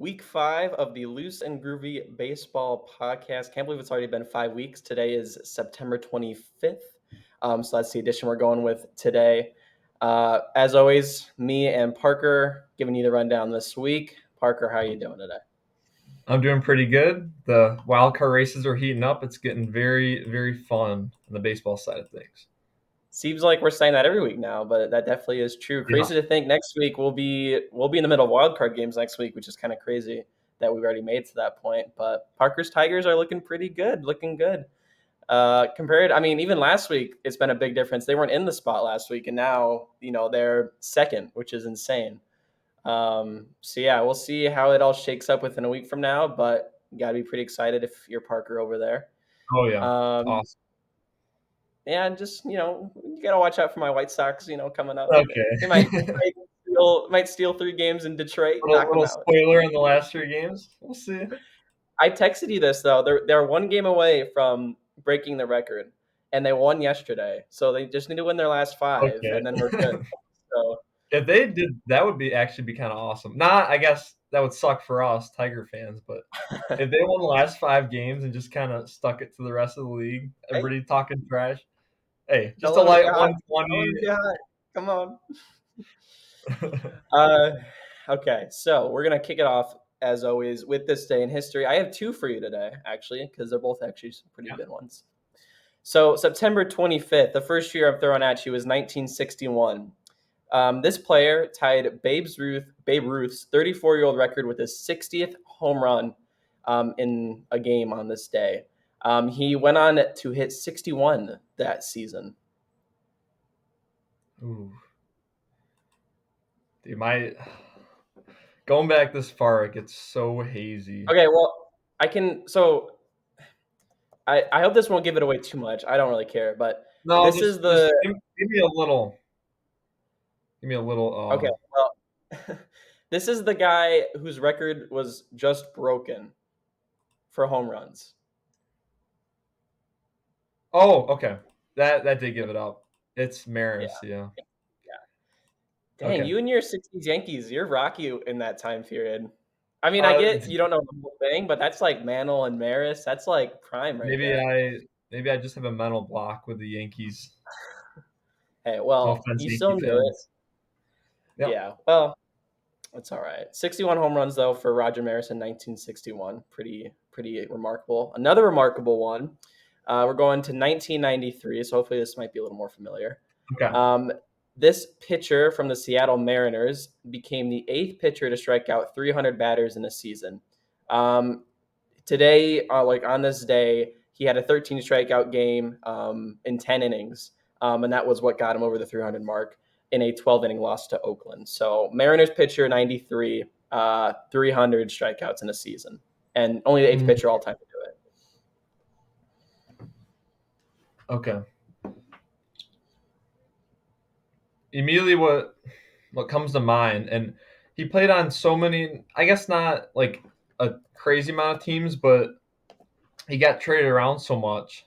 Week 5 of the Loose and Groovy Baseball Podcast. Can't believe it's already been 5 weeks. Today is September 25th. So that's the edition we're going with today. As always, me and Parker giving you the rundown this week. Parker, how are you doing today? I'm doing pretty good. The wild card races are heating up. It's getting very, very fun on the baseball side of things. Seems like we're saying that every week now, but that definitely is true. Yeah. Crazy to think next week we'll be in the middle of wild card games next week, which is kind of crazy that we've already made to that point. But Parker's Tigers are looking pretty good, looking good. Compared, I mean, even last week, it's been a big difference. They weren't in the spot last week, and now they're second, which is insane. So yeah, we'll see how it all shakes up within a week from now. But you gotta be pretty excited if you're Parker over there. Oh yeah. Um, Awesome. and just you gotta watch out for my White Sox. Coming up, they might Okay. might steal 3 games in Detroit, little knock them little out. spoiler in the last 3 games. We'll see. I texted you this though. They're 1 game away from breaking the record, and they won yesterday. So they just need to win their last 5, and then we're good. Okay. So If they did, that would be actually be kind of awesome. Not, I guess that would suck for us Tiger fans, but if they won the last 5 games and just kind of stuck it to the rest of the league, hey, everybody talking trash. Hey, just don't a let them light get hot. Don't let 120. them get hot. Come on. Uh, okay, so we're gonna kick it off as always with this day in history. I have 2 for you today, actually, because they're both actually some pretty Yeah. good ones. So September 25th, the first year I'm throwing at you was 1961. This player tied Babe Ruth's 34-year-old record with his 60th home run in a game on this day. He went on to hit 61 that season. Ooh. Dude, my going back this far, it gets so hazy. Okay, well, I can. So I hope this won't give it away too much. I don't really care, but No, this is just the give me a little. Give me a okay. little. Well, this is the guy whose record was just broken for home runs. Oh, okay. That did give it up. It's Maris, Yeah, yeah. yeah. Dang, Okay. you and your '60s Yankees, you're rocky in that time period. I mean, I Uh, get you don't know the whole thing, but that's like Mantle and Maris. That's like prime right maybe there. I just have a mental block with the Yankees. Hey, No well, offense, you Yankee still knew it. fans. Yep. Yeah, well, it's all right. 61 home runs though for Roger Maris in 1961. Pretty remarkable. Another remarkable one. We're going to 1993, so hopefully this might be a little more familiar. Okay. Um, this pitcher from the Seattle Mariners became the 8th pitcher to strike out 300 batters in a season. Um, Today, like on this day, he had a 13 strikeout game in 10 innings, and that was what got him over the 300 mark in a 12 inning loss to Oakland. So Mariners pitcher 93, 300 strikeouts in a season, and only the 8th Mm, pitcher all time to do it. okay. Immediately what comes to mind, and he played on so many, I guess not like a crazy amount of teams, but he got traded around so much.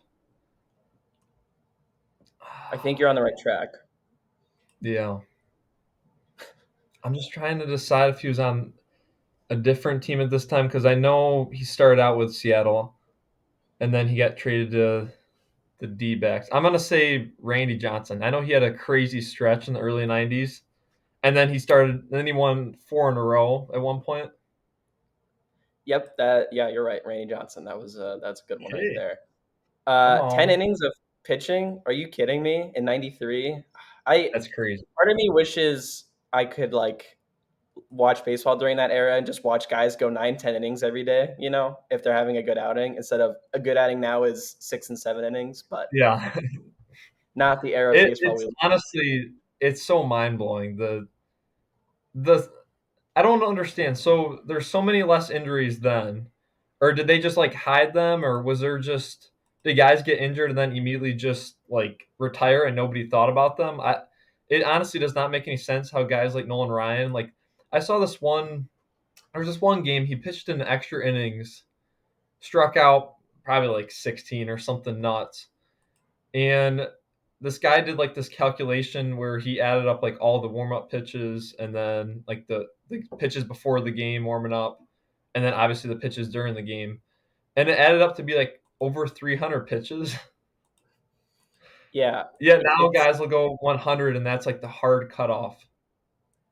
I think you're on the right track. Yeah. I'm just trying to decide if he was on a different team at this time because I know he started out with Seattle and then he got traded to the D backs. I'm gonna say Randy Johnson. I know he had a crazy stretch in the early '90s, and then he won 4 in a row at one point. Yep, yeah, you're right. Randy Johnson. That's a good one right Okay, there. come 10 on, innings of pitching. Are you kidding me? In 93? I that's crazy. Part of me wishes I could like watch baseball during that era and just watch guys go 9, 10 innings every day, if they're having a good outing instead of a good outing now is 6 and 7 innings, but Yeah, not the era of baseball we it's live honestly it's so mind blowing. The I don't understand. So there's so many less injuries then, or did they just like hide them, or was there just did guys get injured and then immediately just like retire and nobody thought about them? It honestly does not make any sense how guys like Nolan Ryan like I saw this one. There was this one game he pitched in extra innings, struck out probably like 16 or something nuts, and this guy did like this calculation where he added up like all the warm up pitches and then like the pitches before the game warming up. and then obviously the pitches during the game, and it added up to be like over 300 pitches. Yeah, Yeah, now it's guys will go 100, and that's like the hard cutoff.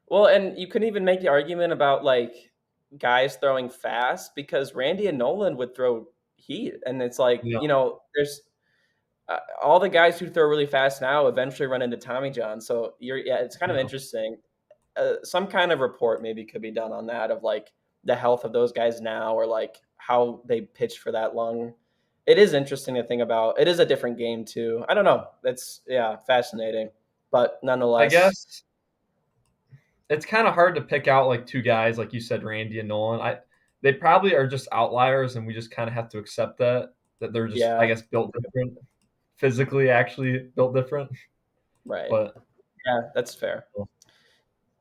well, and you couldn't even make the argument about like guys throwing fast because Randy and Nolan would throw heat, and it's like Yeah, there's all the guys who throw really fast now eventually run into Tommy John. So yeah, it's kind of yeah. interesting. Some kind of report maybe could be done on that of like the health of those guys now or like how they pitched for that long. It is interesting to think about. It is a different game too. I don't know. That's yeah, fascinating. But I nonetheless, guess it's kind of hard to pick out like two guys, like you said, Randy and Nolan. They probably are just outliers, and we just kind of have to accept that they're just, I yeah, guess, built different, physically actually built different. right. But Yeah, that's fair.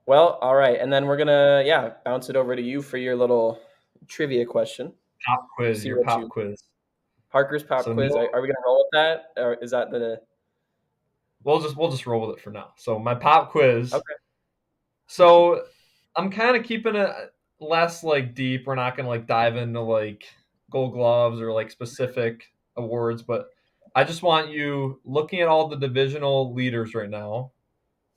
Well, all right. And then we're gonna yeah, bounce it over to you for your little trivia question. pop quiz, See your what pop you quiz. Parker's pop So quiz. no, Are we gonna roll with that? Or is that the we'll just roll with it for now. So my pop quiz. okay. So I'm kind of keeping it less like deep. We're not gonna like dive into like Gold Gloves or like specific awards, but I just want you looking at all the divisional leaders right now.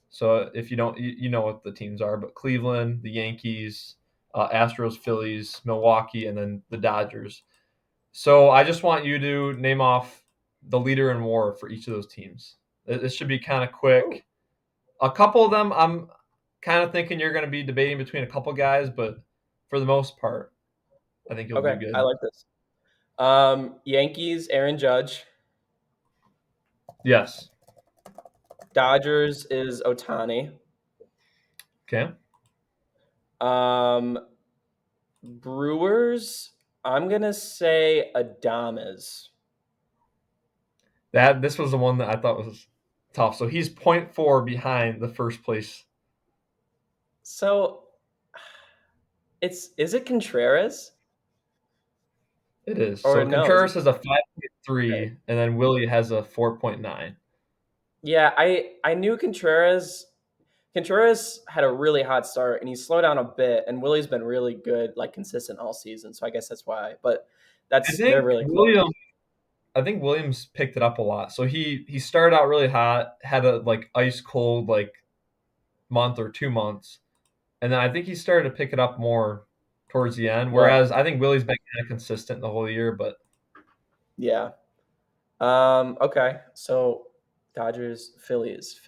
So if you don't, you know what the teams are, but Cleveland, the Yankees, Astros, Phillies, Milwaukee, and then the Dodgers. So I just want you to name off the leader in WAR for each of those teams. This should be kind of Oh, quick. A couple of them, I'm kind of thinking you're going to be debating between a couple guys, but for the most part, I think you'll do okay. I good. like this. Yankees, Aaron Judge. Yes. Dodgers is Otani. Okay. Um, Brewers, I'm gonna say Adames. This was the one that I thought was tough. So he's point 0.4 behind the first place. So is it Contreras It is. or So no? Is it Contreras has a okay. 5.3, and then Willie has a 4.9. Yeah, I knew Contreras. Contreras had a really hot start and he slowed down a bit, and Willie's been really good, like consistent all season. So I guess that's why. But I they're think really close. William I think Williams picked it up a lot. So he started out really hot, had a like ice cold like month or 2 months, and then I think he started to pick it up more towards the end. Right. Whereas I think Willie's been kind of consistent the whole year, but Yeah. Okay. So Dodgers, Phillies.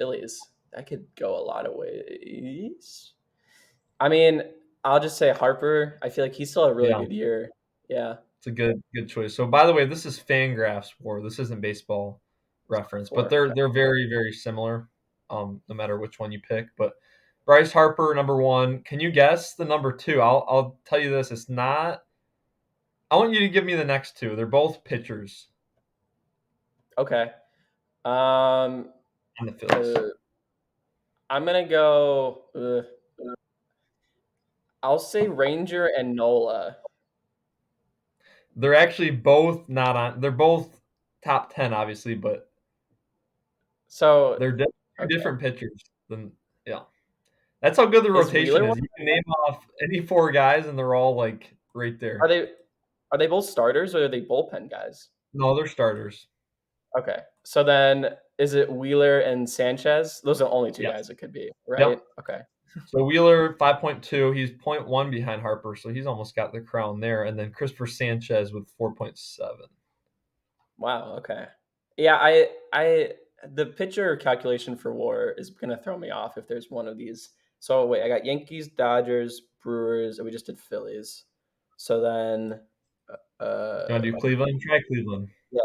That could go a lot of ways. I mean, I'll just say Harper. I feel like he's still a really yeah, good year. Yeah. it's a good choice. So by the way, this is Fangraphs WAR. This isn't baseball reference, but Four. they're Okay. they're very similar. No matter which one you pick, but Bryce Harper number one. Can you guess the number two? I'll tell you this. It's not. I want you to give me the next two. They're both pitchers Okay. Um, on the Phillies. uh, I'm gonna go. I'll say Ranger and Nola. They're actually both not on. They're both top 10, obviously, but So they're two okay. different pitchers. Than yeah, that's how good the Is rotation Wheeler is. one? You can name off any four guys, and they're all like right Are there. they are they both starters or are they bullpen guys? No, they're starters. Okay. So then is it Wheeler and Sanchez? Those are the only two guys Yes. it could be, Yep. right? Okay. So Wheeler 5.2. He's point 0.1 behind Harper, so he's almost got the crown there. And then Christopher Sanchez with 4.7. Wow, okay. Yeah, I the pitcher calculation for WAR is gonna throw me off if there's one of these. So wait, I got Yankees, Dodgers, Brewers, and we just did Phillies. So then You want to do Cleveland? Try Cleveland. yeah,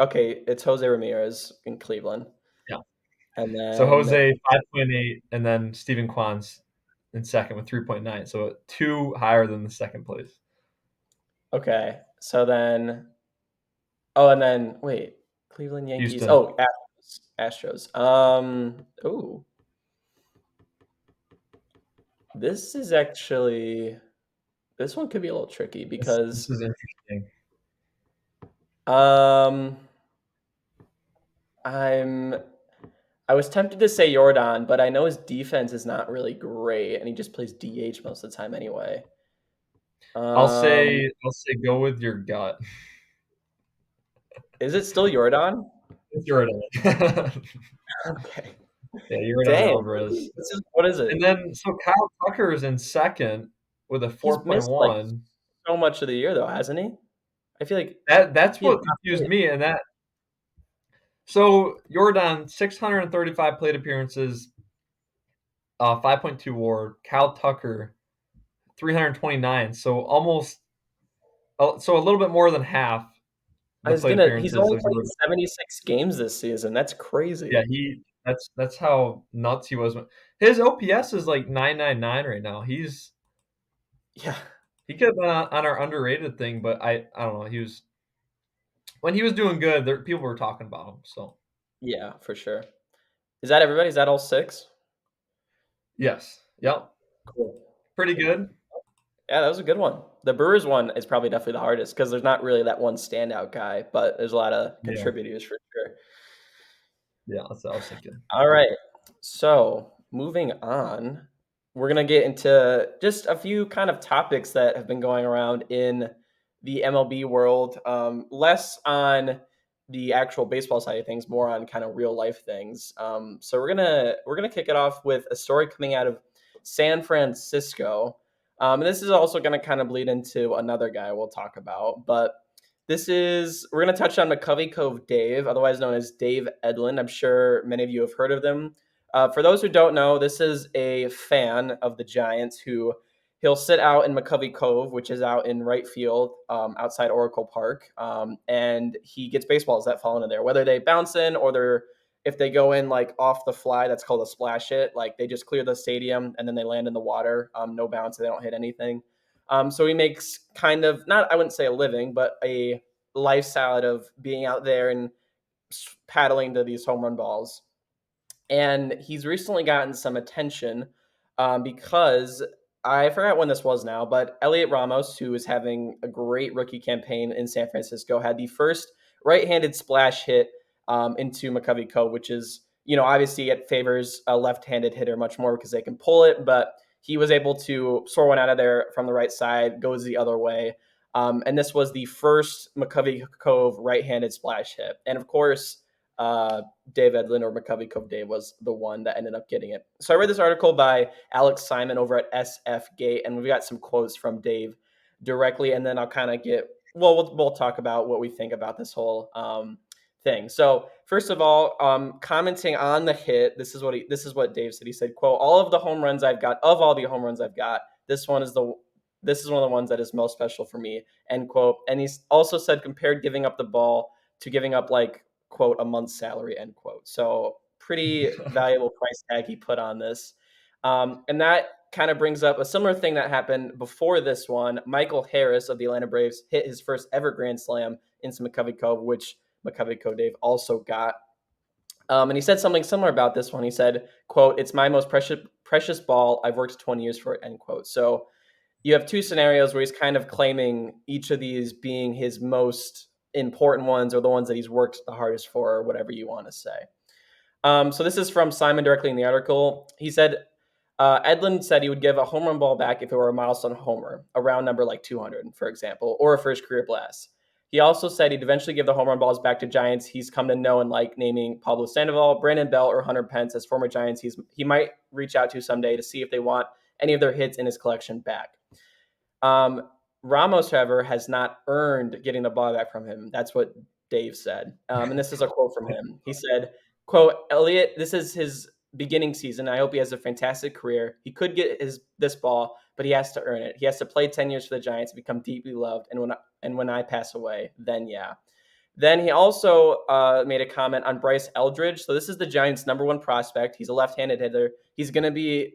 okay, it's Jose Ramirez in Cleveland. Yeah. And So then Jose 5.8, and then Steven Kwan's in second with 3.9. So two higher than the second place. okay. So then oh, and then wait, Cleveland Yankees. Houston. Oh, Astros. Oh, this is actually this one could be a little tricky This because is interesting. um I'm I was tempted to say Jordan, but I know his defense is not really great and he just plays DH most of the time anyway. I'll say go with your gut. Is it still Jordan? It's Jordan. Okay. Yeah, Jordan Dang. Alvarez. What is it? And then so Kyle Tucker is in second with a He's missed like 4.1. so much of the year though, hasn't he? I feel like That's he had what confused me, and that so Jordan 635 plate appearances, 5.2 WAR. Kyle Tucker 329, so almost so a little bit more than half I the was plate gonna he's appearances only of played Jordan. 76 games this season. That's Yeah, crazy. that's how nuts he was. His OPS is like 999 right now. Yeah. He could have been on our underrated thing, but I don't know. He was when he was doing good, people were talking about him. So Yeah, for sure. Is that everybody? Is that all 6? yes, yep, Cool. pretty good. Yeah, that was a good one. The Brewers one is probably definitely the hardest because there's not really that one standout guy, but there's a lot of Yeah, contributors for sure. yeah, that's what I was thinking. All right. So moving on, we're gonna get into just a few kind of topics that have been going around in the MLB world. Less on the actual baseball side of things, more on kind of real life things. So we're gonna kick it off with a story coming out of San Francisco. And this is also gonna kind of bleed into another guy we'll talk about, but we're going to touch on McCovey Cove Dave, otherwise known as Dave Edlund. I'm sure many of you have heard of them. For those who don't know, this is a fan of the Giants who he'll sit out in McCovey Cove, which is out in right field outside Oracle Park, and he gets baseballs that fall into there, whether they bounce in or if they go in like off the fly, that's called a splash hit. Like they just clear the stadium and then they land in the water, no bounce, they don't hit anything. So he makes kind of not, I wouldn't say a living, but a lifestyle out of being out there and paddling to these home run balls. And he's recently gotten some attention because I forgot when this was now, but Elliot Ramos, who is having a great rookie campaign in San Francisco, had the first right-handed splash hit into McCovey Cove, which is, obviously it favors a left-handed hitter much more because they can pull it, but he was able to soar one out of there from the right side, goes the other way. And this was the first McCovey Cove right-handed splash hit. And of course, Dave Edlin or McCovey Cove Dave was the one that ended up getting it. So I read this article by Alex Simon over at SF Gate, and we've got some quotes from Dave directly, and then I'll kind of we'll talk about what we think about this whole thing. So first of all, commenting on the hit, this is what Dave said. He said, "quote All of the home runs I've got, of all the home runs I've got, this is one of the ones that is most special for me." End quote. And he's also said compared giving up the ball to giving up like quote a month's salary end quote. So pretty valuable price tag he put on this. And that kind of brings up a similar thing that happened before this one. Michael Harris of the Atlanta Braves hit his first ever grand slam into McCovey Cove, which McCovey Cove Dave also got. And he said something similar about this one. He said, quote, "It's my most precious ball. I've worked 20 years for it," end quote. So you have two scenarios where he's kind of claiming each of these being his most important ones or the ones that he's worked the hardest for, or whatever you want to say. So this is from Simon directly in the article. He said, Edlund said he would give a home run ball back if it were a milestone homer, a round number like 200, for example, or a first career blast. He also said he'd eventually give the home run balls back to Giants he's come to know and like, naming Pablo Sandoval, Brandon Bell, or Hunter Pence as former Giants he might reach out to someday to see if they want any of their hits in his collection back. Um, Ramos, however, has not earned getting the ball back from him. That's what Dave said. And this is a quote from him. He said, quote, "Elliot, this is his beginning season. I hope he has a fantastic career. He could get this ball, but he has to earn it. He has to play 10 years for the Giants, become deeply loved, and when I pass away, then yeah." Then he also made a comment on Bryce Eldridge. So this is the Giants' number one prospect. He's a left-handed hitter. He's going to be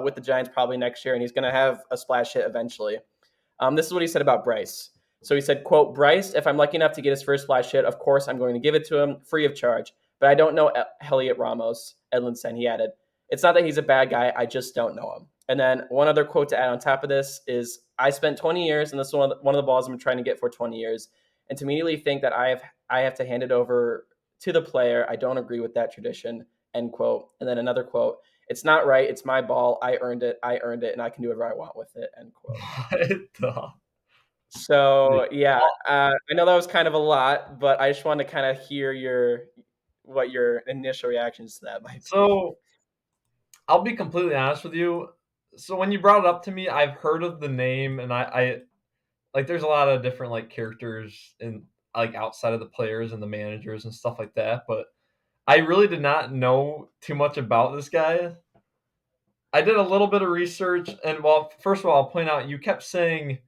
with the Giants probably next year, and he's going to have a splash hit eventually. This is what he said about Bryce. So he said, quote, "Bryce, if I'm lucky enough to get his first splash hit, of course I'm going to give it to him free of charge. But I don't know Elliot Ramos," Edlund said. He added, "It's not that he's a bad guy. I just don't know him." And then one other quote to add on top of this is, "I spent 20 years, and this is one of the balls I've been trying to get for 20 years. And to immediately think that I have to hand it over to the player, I don't agree with that tradition," end quote. And then another quote, It's not right. It's my ball. I earned it. I earned it, and I can do whatever I want with it. End quote. What the? So yeah, I know that was kind of a lot, but I just wanted to kind of hear what your initial reactions to that might be. So I'll be completely honest with you. So when you brought it up to me, I've heard of the name, and I like there's a lot of different like characters in like outside of the players and the managers and stuff like that, but I really did not know too much about this guy. I did a little bit of research, and well, first of all, I'll point out you kept saying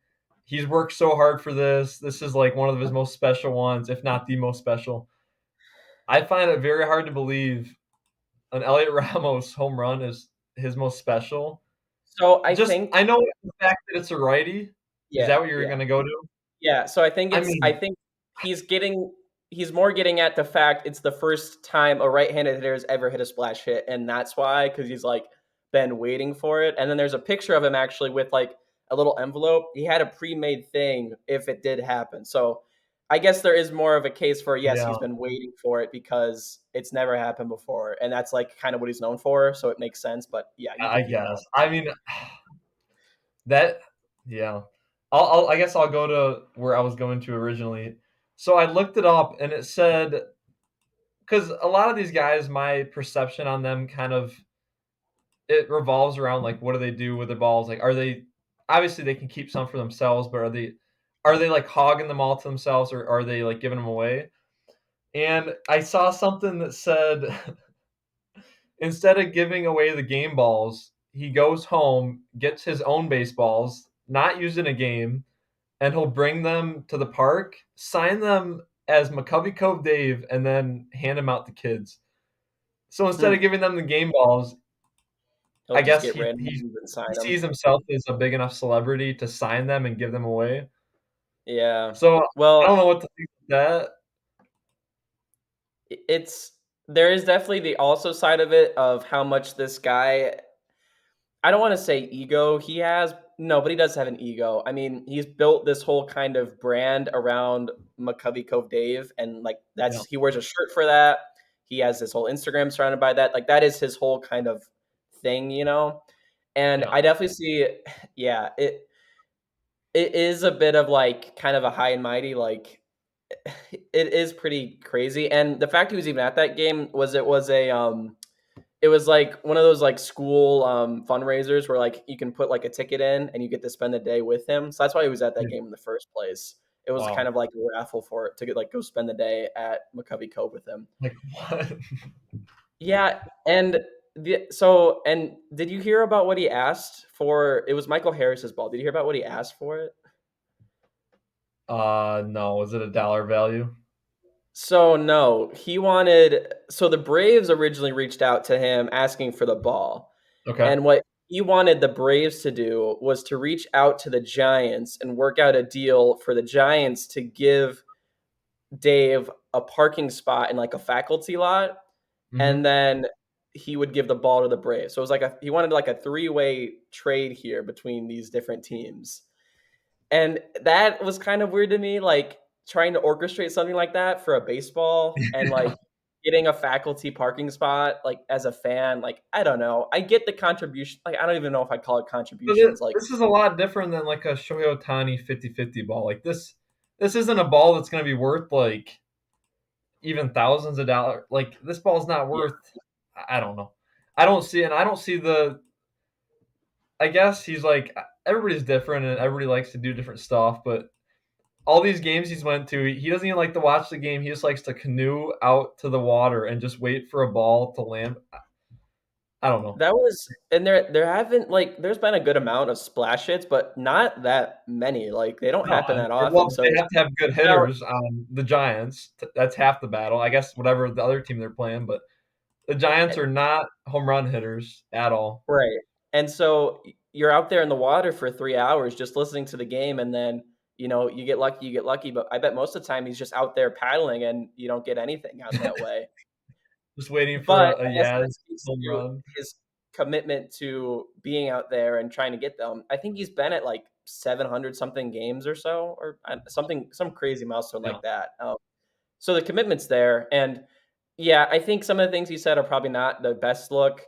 he's worked so hard for this. This is like one of his most special ones, if not the most special. I find it very hard to believe an Elliot Ramos home run is his most special. So I Just think, I know the fact that it's a righty. Is yeah, that what you're yeah. gonna go to? Yeah, so I I mean, think he's more getting at the fact it's the first time a right-handed hitter has ever hit a splash hit, and that's why, because he's like been waiting for it. And then there's a picture of him actually with like a little envelope. He had a pre-made thing if it did happen. So I guess there is more of a case for yes, yeah, he's been waiting for it because it's never happened before, and that's like kind of what he's known for. So it makes sense. But yeah, you I can keep guess. going. I mean, that yeah. I guess I'll go to where I was going to originally. So I looked it up, and it said because a lot of these guys, my perception on them kind of it revolves around like what do they do with their balls? Like, are they obviously they can keep some for themselves, but are they like hogging them all to themselves, or are they like giving them away? And I saw something that said instead of giving away the game balls, he goes home, gets his own baseballs, not used in a game, and he'll bring them to the park, sign them as McCovey Cove Dave, and then hand them out to kids. So instead Hmm. of giving them the game balls, He'll I just guess get he random he names and sign he them. sees himself as a big enough celebrity to sign them and give them away. Yeah. So I Well, don't know what to think of that. it's there is definitely the also side of it of how much this guy, I don't want to say ego he has. No, but he does have an ego. I mean, he's built this whole kind of brand around McCovey Cove Dave, and like Yeah, he wears a shirt for that. He has this whole Instagram surrounded by that. Like that is his whole kind of thing. And yeah. I definitely see, yeah, it is a bit of like kind of a high and mighty, like it is pretty crazy. And the fact he was even at that game was it was like one of those like school fundraisers where like you can put like a ticket in and you get to spend the day with him. So that's why he was at that Yeah. game in the first place. It was kind Wow. of like a raffle for it to get like go spend the day at McCovey Cove with him. Like, what? Yeah, and so and did you hear about what he asked for? It was Michael Harris's ball. Did you hear about what he asked for it? No. Was it a dollar value? So no, so the Braves originally reached out to him asking for the ball. Okay. And what he wanted the Braves to do was to reach out to the Giants and work out a deal for the Giants to give Dave a parking spot in like a faculty lot, and Mhm. then he would give the ball to the Braves. So it was like he wanted like a three-way trade here between these different teams. And that was kind of weird to me, like trying to orchestrate something like that for a baseball and like getting a faculty parking spot, like as a fan, like I don't know. I get the contribution. Like I don't even know if I'd call it But contributions. Like this is a lot different than like a Shohei Ohtani 50-50 ball. Like this isn't a ball that's gonna be worth like even thousands of dollars. Like this ball's not yeah, worth. I don't know. I don't see the. I guess he's like everybody's different and everybody likes to do different stuff, but all these games he's went to, he doesn't even like to watch the game. He just likes to canoe out to the water and just wait for a ball to land. I don't know. that was, and there haven't like there's been a good amount of splash hits, but not that many. Like they don't No, happen that well, often. So they have to have good now, hitters on the Giants. That's half the battle. I guess whatever the other team they're playing, but the Giants are not home run hitters at all. right. And so you're out there in the water for 3 hours just listening to the game, and then you get lucky, you get lucky. But I bet most of the time he's just out there paddling, and you don't get anything out that way. Just waiting for But a I guess that Yaz speaks home to run. his commitment to being out there and trying to get them. I think he's been at like 700 something games or so, or some crazy milestone Yeah. like that. So the commitment's there, and yeah, I think some of the things he said are probably not the best look.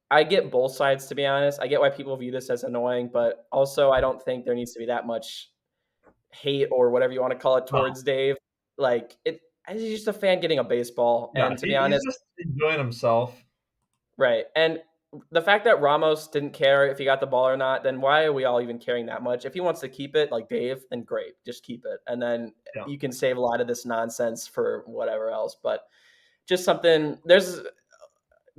I get both sides, to be honest. I get why people view this as annoying, but also I don't think there needs to be that much hate or whatever you want to call it No, towards Dave. Like it, he's just a fan getting a baseball, yeah, and to be he's honest, just enjoying himself. right. And the fact that Ramos didn't care if he got the ball or not, then why are we all even caring that much? If he wants to keep it, like Dave, then great, just keep it, and then Yeah, you can save a lot of this nonsense for whatever else. But just something there's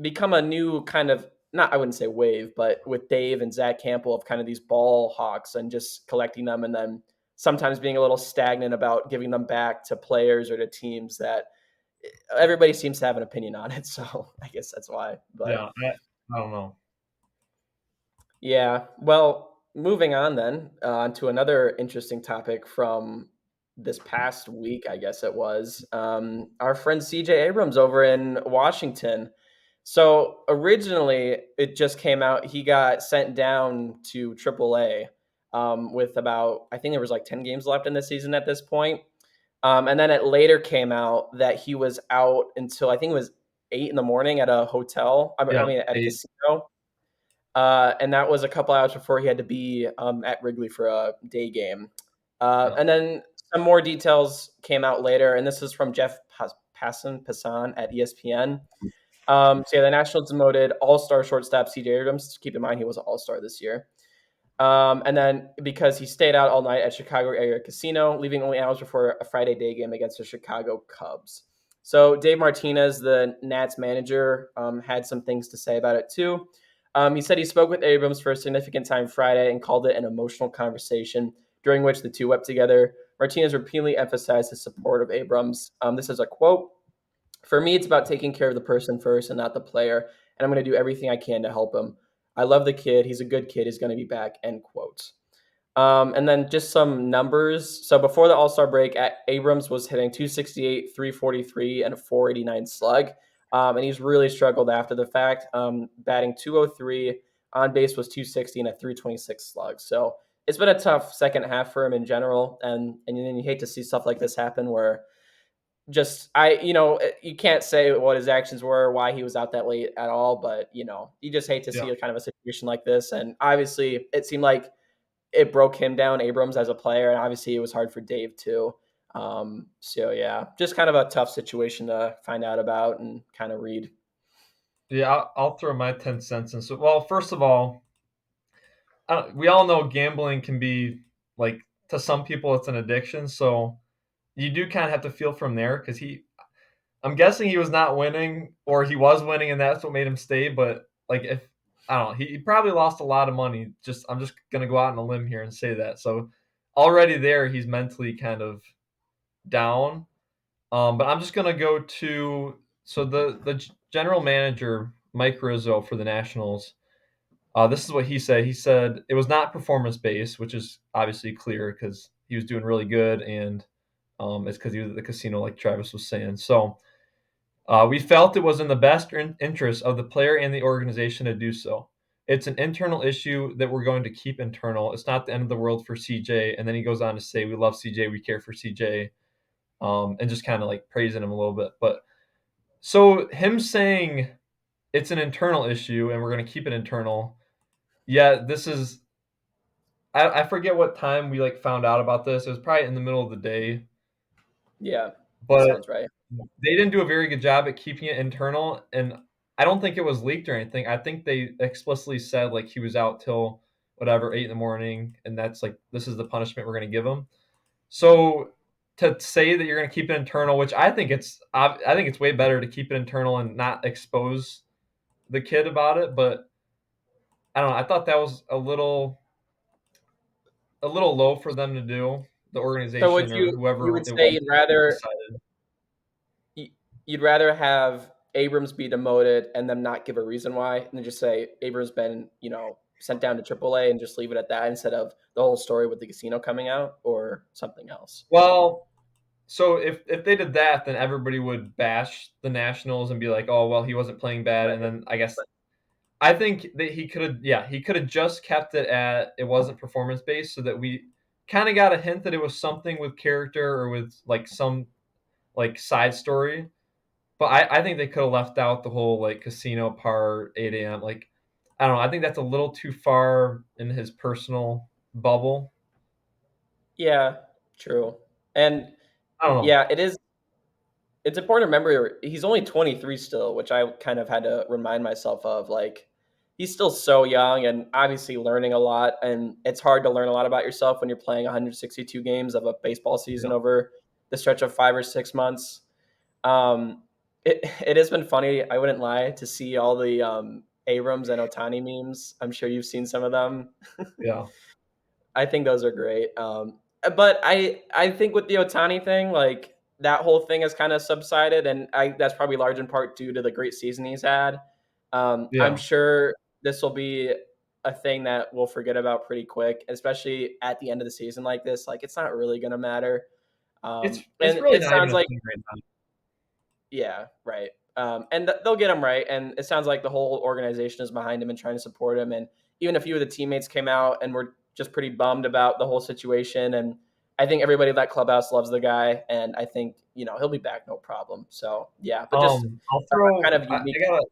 become a new kind of, not, I wouldn't say wave, but with Dave and Zach Campbell of kind of these ball hawks and just collecting them and then sometimes being a little stagnant about giving them back to players or to teams that everybody seems to have an opinion on it. So I guess that's why. But yeah. I don't know. yeah, well, moving on then to another interesting topic from this past week, I guess it was our friend CJ Abrams over in Washington. So originally, it just came out he got sent down to AAA with about, I think there was like 10 games left in the season at this point. And then it later came out that he was out until I think it was 8 in the morning at a hotel. I Yeah, mean, at a they, casino, and that was a couple hours before he had to be at Wrigley for a day game. yeah, And then some more details came out later, and this is from Jeff Passan at ESPN. So yeah, the Nationals demoted All-Star shortstop CJ Abrams. Keep in mind he was an All-Star this year. And then because he stayed out all night at Chicago area casino, leaving only hours before a Friday day game against the Chicago Cubs. So Dave Martinez, the Nats manager, had some things to say about it too. He said he spoke with Abrams for a significant time Friday and called it an emotional conversation during which the two wept together. Martinez repeatedly emphasized his support of Abrams. This is a quote. For me, it's about taking care of the person first and not the player, and I'm going to do everything I can to help him. I love the kid. He's a good kid. He's going to be back, end quote. And then just some numbers. So before the All Star break, Abrams was hitting 268, 343, and a 489 slug. And he's really struggled after the fact, batting 203, on base was 260, and a 326 slug. So it's been a tough second half for him in general. And then you hate to see stuff like this happen where just you can't say what his actions were, why he was out that late at all, but you just hate to yeah. see a kind of a situation like this. And obviously it seemed like it broke him down, Abrams, as a player, and obviously it was hard for Dave too. So yeah, just kind of a tough situation to find out about and kind of read. Yeah, I'll throw my 10 cents in. So, well, first of all, we all know gambling can be like, to some people it's an addiction. So you do kind of have to feel from there because I'm guessing he was not winning, or he was winning, and that's what made him stay. But like, if I don't know, he probably lost a lot of money. I'm just gonna go out on a limb here and say that. So already there, he's mentally kind of down. But I'm just gonna go to, so the general manager Mike Rizzo for the Nationals. This is what he said. He said it was not performance based, which is obviously clear because he was doing really good, and it's because he was at the casino, like Travis was saying. So we felt it was in the best interest of the player and the organization to do so. It's an internal issue that we're going to keep internal. It's not the end of the world for CJ. And then he goes on to say, "We love CJ. We care for CJ," and just kind of like praising him a little bit. But so him saying it's an internal issue and we're going to keep it internal. Yeah, this is. I forget what time we like found out about this. It was probably in the middle of the day, Yeah, but sounds right. they didn't do a very good job at keeping it internal, and I don't think it was leaked or anything. I think they explicitly said like he was out till whatever 8 in the morning, and that's like, this is the punishment we're going to give him. So to say that you're going to keep it internal, which I think it's way better to keep it internal and not expose the kid about it. But I don't know. I thought that was a little low for them to do, the So would organization or you whoever would it say was you'd that rather decided. you'd rather have Abrams be demoted and them not give a reason why, and then just say Abrams been sent down to AAA and just leave it at that instead of the whole story with the casino coming out or something else. Well, so if they did that, then everybody would bash the Nationals and be like, "Oh, well, he wasn't playing bad." And Right. then I guess I think that he could have just kept it at it wasn't performance based, so that we kind of got a hint that it was something with character or with like some like side story. But I think they could have left out the whole like casino part, 8 a.m. Like I don't know. I think that's a little too far in his personal bubble. Yeah, true. And I don't know. yeah, it's important to remember he's only 23 still, which I kind of had to remind myself of. Like, he's still so young and obviously learning a lot. And it's hard to learn a lot about yourself when you're playing 162 games of a baseball season Yeah. over the stretch of 5 or 6 months. Um, it has been funny, I wouldn't lie, to see all the Abrams and Otani memes. I'm sure you've seen some of them. Yeah. I think those are great. But I think with the Otani thing, like that whole thing has kind of subsided, and that's probably large in part due to the great season he's had. I'm Yeah. sure this will be a thing that we'll forget about pretty quick, especially at the end of the season like this. Like it's not really going to matter. It's And really it not even sounds a like thing right now. yeah, right. And they'll get him right. And it sounds like the whole organization is behind him and trying to support him. And even a few of the teammates came out and were just pretty bummed about the whole situation. And I think everybody at that clubhouse loves the guy. And I think, he'll be back no problem. So, yeah, but just I'll kind throw. of I unique. got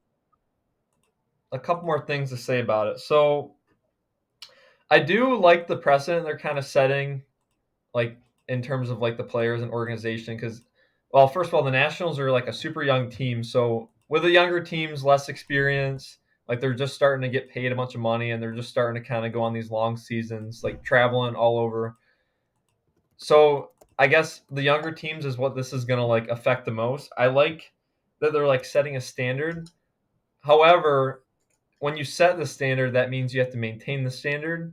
a couple more things to say about it. So I do like the precedent they're kind of setting, like in terms of like the players and organization. Because, well, first of all, the Nationals are like a super young team. So with the younger teams, less experience, like they're just starting to get paid a bunch of money, and they're just starting to kind of go on these long seasons, like traveling all over. So I guess the younger teams is what this is gonna like affect the most. I like that they're like setting a standard. However, when you set the standard, that means you have to maintain the standard.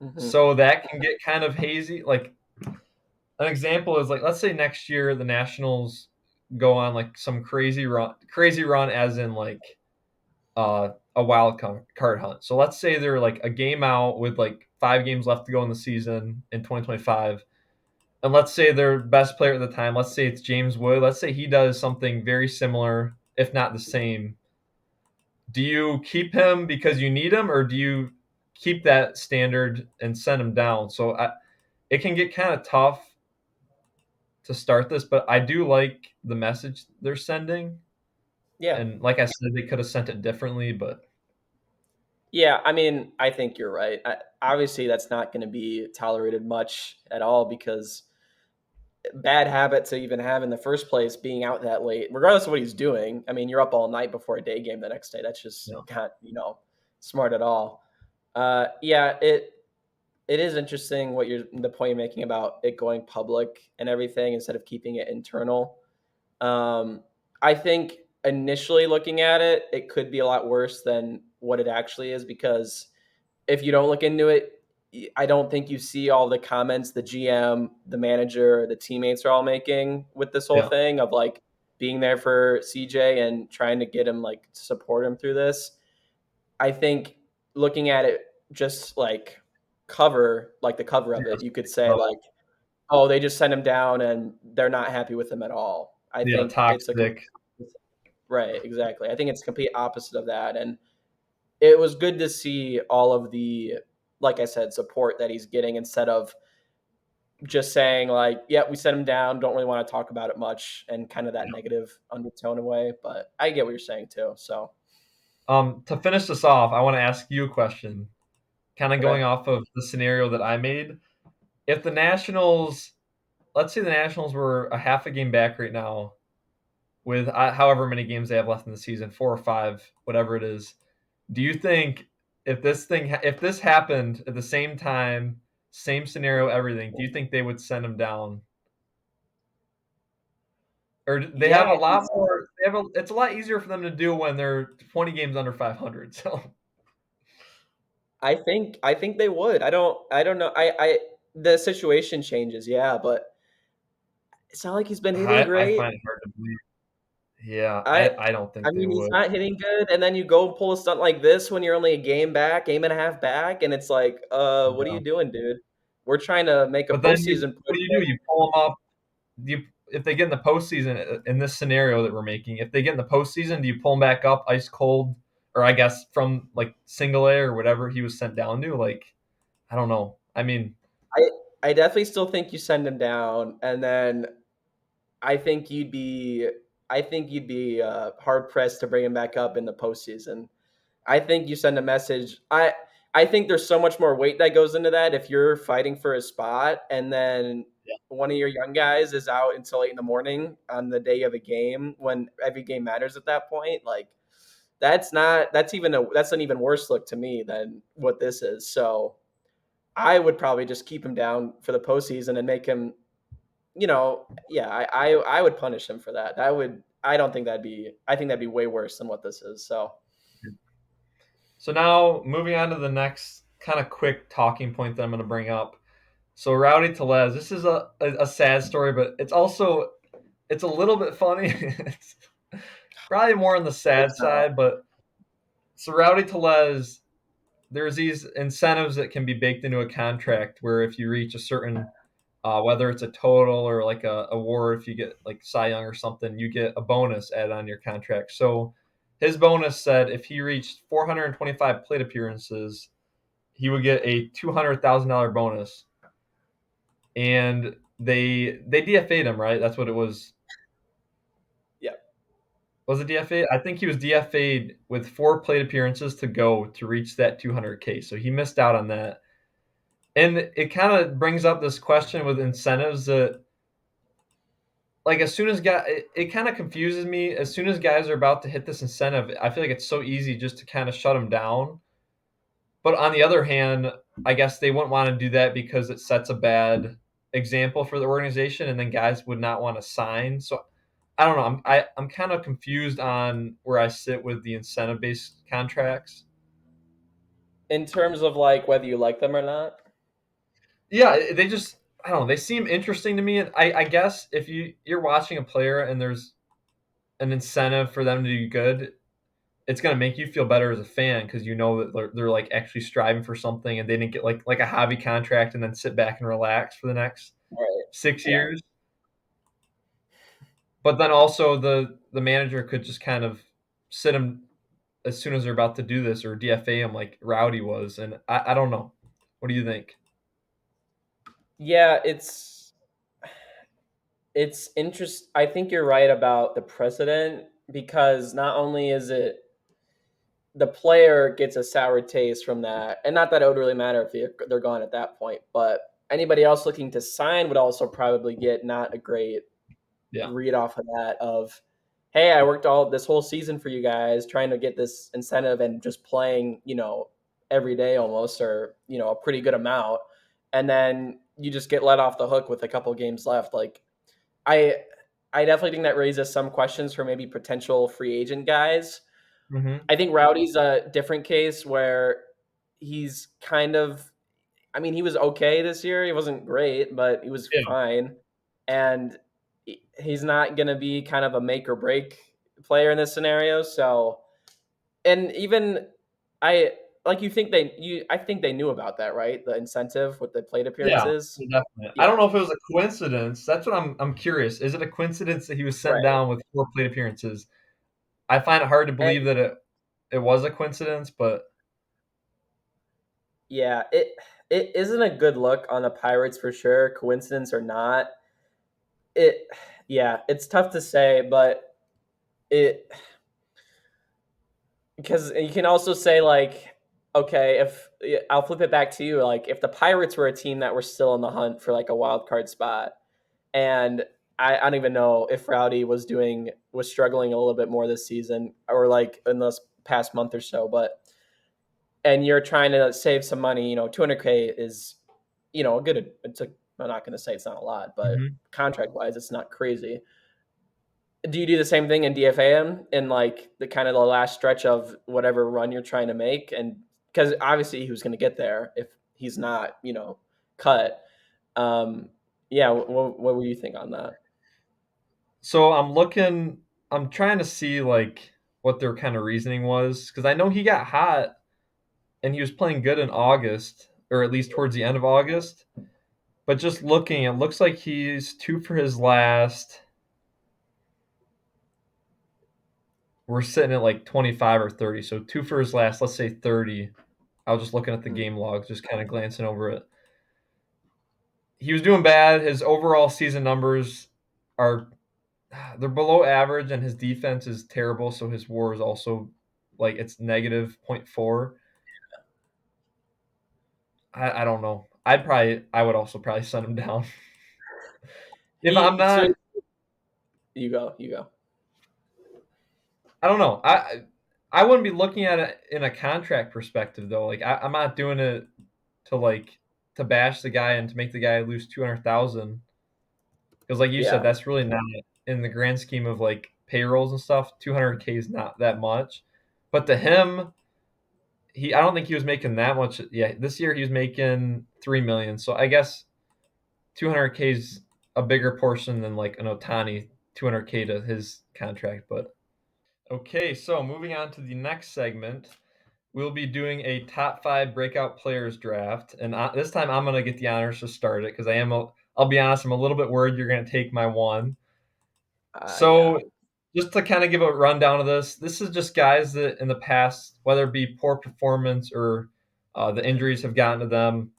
Mhm. So that can get kind of hazy. Like an example is like let's say next year the Nationals go on like some crazy run as in like a card hunt. So let's say they're like a game out with like 5 games left to go in the season in 2025. And let's say their best player at the time, let's say it's James Wood. Let's say he does something very similar, if not the same. Do you keep him because you need him, or do you keep that standard and send him down? It can get kind of tough to start this, but I do like the message they're sending. Yeah. And like I said, they could have sent it differently, but Yeah. I mean, I think you're right. Obviously, that's not going to be tolerated much at all because bad habit to even have in the first place, being out that late, regardless of what he's doing. I mean, you're up all night before a day game the next day. That's just no. not, smart at all. Yeah, it is interesting the point you're making about it going public and everything instead of keeping it internal. I think initially looking at it, it could be a lot worse than what it actually is because if you don't look into it, I don't think you see all the comments the GM, the manager, the teammates are all making with this whole Yeah. thing of like being there for CJ and trying to get him like to support him through this. I think looking at it just like the cover of it, you could say like, oh, they just sent him down and they're not happy with him at all. I Yeah, think it's a complete toxic. right, exactly. I think it's complete opposite of that. And it was good to see all of the, like I said, support that he's getting instead of just saying like, yeah, we set him down, don't really want to talk about it much, and kind of that Yeah. negative undertone away. But I get what you're saying too. So To finish this off, I want to ask you a question, kind of okay. going off of the scenario that I made. If the Nationals, let's say the Nationals were a half a game back right now, with however many games they have left in the season, 4 or 5, whatever it is. Do you think if this happened at the same time, same scenario, everything, do you think they would send him down? Or they Yeah, have a lot more? It's a lot easier for them to do when they're 20 games under 500. So I think they would. I don't know. The situation changes, yeah, but it's not like he's been hitting I great. find it hard to believe. Yeah, I I don't I think they mean, he's would. not hitting good, and then you go and pull a stunt like this when you're only a game back, game and a half back, and it's like, what are Yeah. you doing, dude? We're trying to make a But then postseason what push. do? You pull them off. You if they get in the postseason in this scenario that we're making, if they get in the postseason, do you pull them back up ice cold, or I guess from like single A or whatever he was sent down to? Like I don't know. I mean, I I definitely still think you send him down, and then I think you'd be I think you'd be hard pressed to bring him back up in the postseason. I think you send a message. I think there's so much more weight that goes into that if you're fighting for a spot and then one of your young guys is out until 8 in the morning on the day of a game when every game matters at that point. Like that's an even worse look to me than what this is. So I would probably just keep him down for the postseason and make him, yeah, I would punish him for that. I don't think I think that'd be way worse than what this is. So So now moving on to the next kind of quick talking point that I'm going to bring up. So Rowdy Tellez, this is a sad story, but it's a little bit funny. It's probably more on the hope sad so. side, but so Rowdy Tellez, there's these incentives that can be baked into a contract where if you reach a certain whether it's a total or like a award, if you get like Cy Young or something, you get a bonus added on your contract. So his bonus said if he reached 425 plate appearances, he would get a $200,000 bonus. And they DFA'd him, right? That's what it was. Yeah. Was it DFA? I think he was DFA'd with 4 plate appearances to go to reach that 200K. So he missed out on that. And it kind of brings up this question with incentives that like as soon as it kind of confuses me as soon as guys are about to hit this incentive. I feel like it's so easy just to kind of shut them down, but on the other hand, I guess they wouldn't want to do that because it sets a bad example for the organization and then guys would not want to sign. So I don't know, I'm kind of confused on where I sit with the incentive based contracts. In terms of like whether you like them or not. Yeah, they just I don't know, they seem interesting to me. And I guess if you're watching a player and there's an incentive for them to do good, it's gonna make you feel better as a fan because you know that they're like actually striving for something and they didn't get like a hobby contract and then sit back and relax for the next Right. six Yeah. years. But then also the manager could just kind of sit them as soon as they're about to do this or DFA him like Rowdy was, and I don't know. What do you think? Yeah, it's interest I think you're right about the precedent because not only is it the player gets a sour taste from that, and not that it would really matter if they're gone at that point, but anybody else looking to sign would also probably get not a great Yeah. read off of that of, hey, I worked all this whole season for you guys trying to get this incentive and just playing, every day almost, or, a pretty good amount. And then you just get let off the hook with a couple games left. Like I I definitely think that raises some questions for maybe potential free agent guys. Mm-hmm. I think Rowdy's a different case where he's kind of, I mean, he was okay this year. He wasn't great, but he was Yeah. fine. And he's not going to be kind of a make or break player in this scenario. So, and even I like I think they knew about that, right? The incentive with the plate Yeah. appearances. Definitely. I Yeah. don't know if it was a coincidence. That's what I'm curious. Is it a coincidence that he was sent Right. down with 4 plate appearances? I find it hard to And believe that it was a coincidence, but yeah, it isn't a good look on the Pirates for sure, coincidence or not. It yeah, it's tough to say, but it because you can also say like, okay, if I'll flip it back to you, like if the Pirates were a team that were still in the hunt for like a wild card spot, and I don't even know if Rowdy was struggling a little bit more this season or like in this past month or so, but and you're trying to save some money, 200K is, a good. I'm not going to say it's not a lot, but Mhm. contract wise, it's not crazy. Do you do the same thing in DFAM in like the kind of the last stretch of whatever run you're trying to make? And because obviously he was going to get there if he's not, cut. Um, yeah, what were you think on that? So I'm trying to see like what their kind of reasoning was because I know he got hot and he was playing good in August or at least towards the end of August. But just looking, it looks like he's two for his last. We're sitting at like 25 or 30. So two for his last, let's say 30. I was just looking at the Hmm. game logs, just kind of glancing over it. He was doing bad. His overall season numbers are they're below average and his defense is terrible, so his WAR is also like it's negative zero point 0.4. I don't know. I would also probably send him down. If I'm He so not, you go. I don't know. I wouldn't be looking at it in a contract perspective though. Like I'm not doing it to like to bash the guy and to make the guy lose 200,000 because like you said, Yeah. that's really not in the grand scheme of like payrolls and stuff. 200K is not that much, but to him, I don't think he was making that much. Yeah, this year he was making 3 million. So I guess 200K is a bigger portion than like an Otani 200K to his contract. But okay, so moving on to the next segment, we'll be doing a top five breakout players draft, and this time I'm gonna get the honors to start it because I am. I'll be honest, I'm a little bit worried you're gonna take my one. Yeah. So just to kind of give a rundown of this is just guys that in the past, whether it be poor performance or the injuries have gotten to them,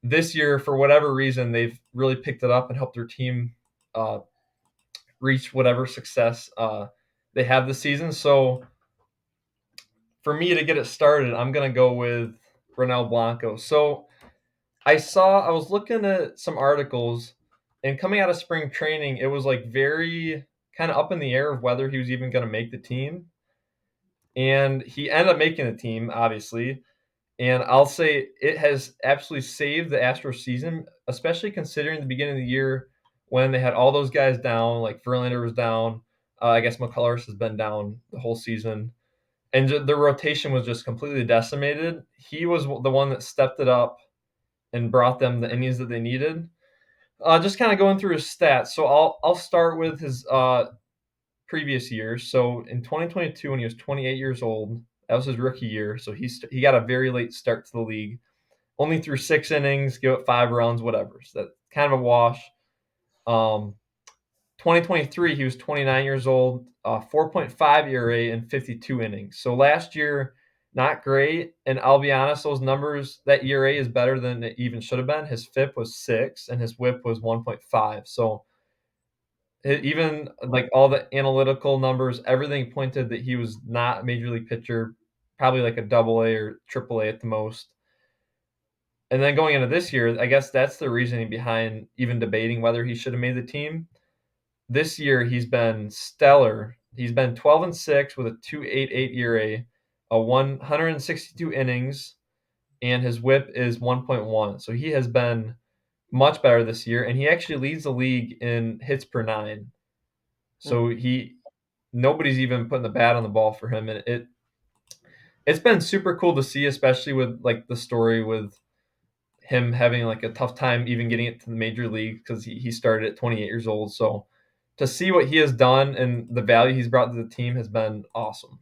this year for whatever reason they've really picked it up and helped their team uh, reach whatever success they have this season. So for me to get it started, I'm gonna go with Ronel Blanco. So I was looking at some articles, and coming out of spring training, it was like very kind of up in the air of whether he was even going to make the team. And he ended up making the team, obviously. And I'll say it has absolutely saved the Astros season, especially considering the beginning of the year when they had all those guys down, like Verlander was down. I guess McCullers has been down the whole season. And the rotation was just completely decimated. He was the one that stepped it up and brought them the innings that they needed. Just kind of going through his stats. So I'll start with his previous years. So in 2022, when he was 28 years old, that was his rookie year. So he got a very late start to the league. Only threw 6 innings, gave up 5 runs, whatever. So that's kind of a wash. Um, 2023, he was 29 years old, 4.5 ERA in 52 innings. So last year, not great. And I'll be honest, those numbers, that ERA is better than it even should have been. His FIP was 6 and his WHIP was 1.5. So even like all the analytical numbers, everything pointed that he was not a major league pitcher, probably like a double A or triple A at the most. And then going into this year, I guess that's the reasoning behind even debating whether he should have made the team. This year he's been stellar. He's been 12-6 with a 2.88 ERA, a 162 innings, and his WHIP is 1.1. So he has been much better this year, and he actually leads the league in hits per nine. Hmm. So nobody's even putting the bat on the ball for him, and it's been super cool to see, especially with like the story with him having like a tough time even getting it to the major league because he started at 28 years old. So to see what he has done and the value he's brought to the team has been awesome.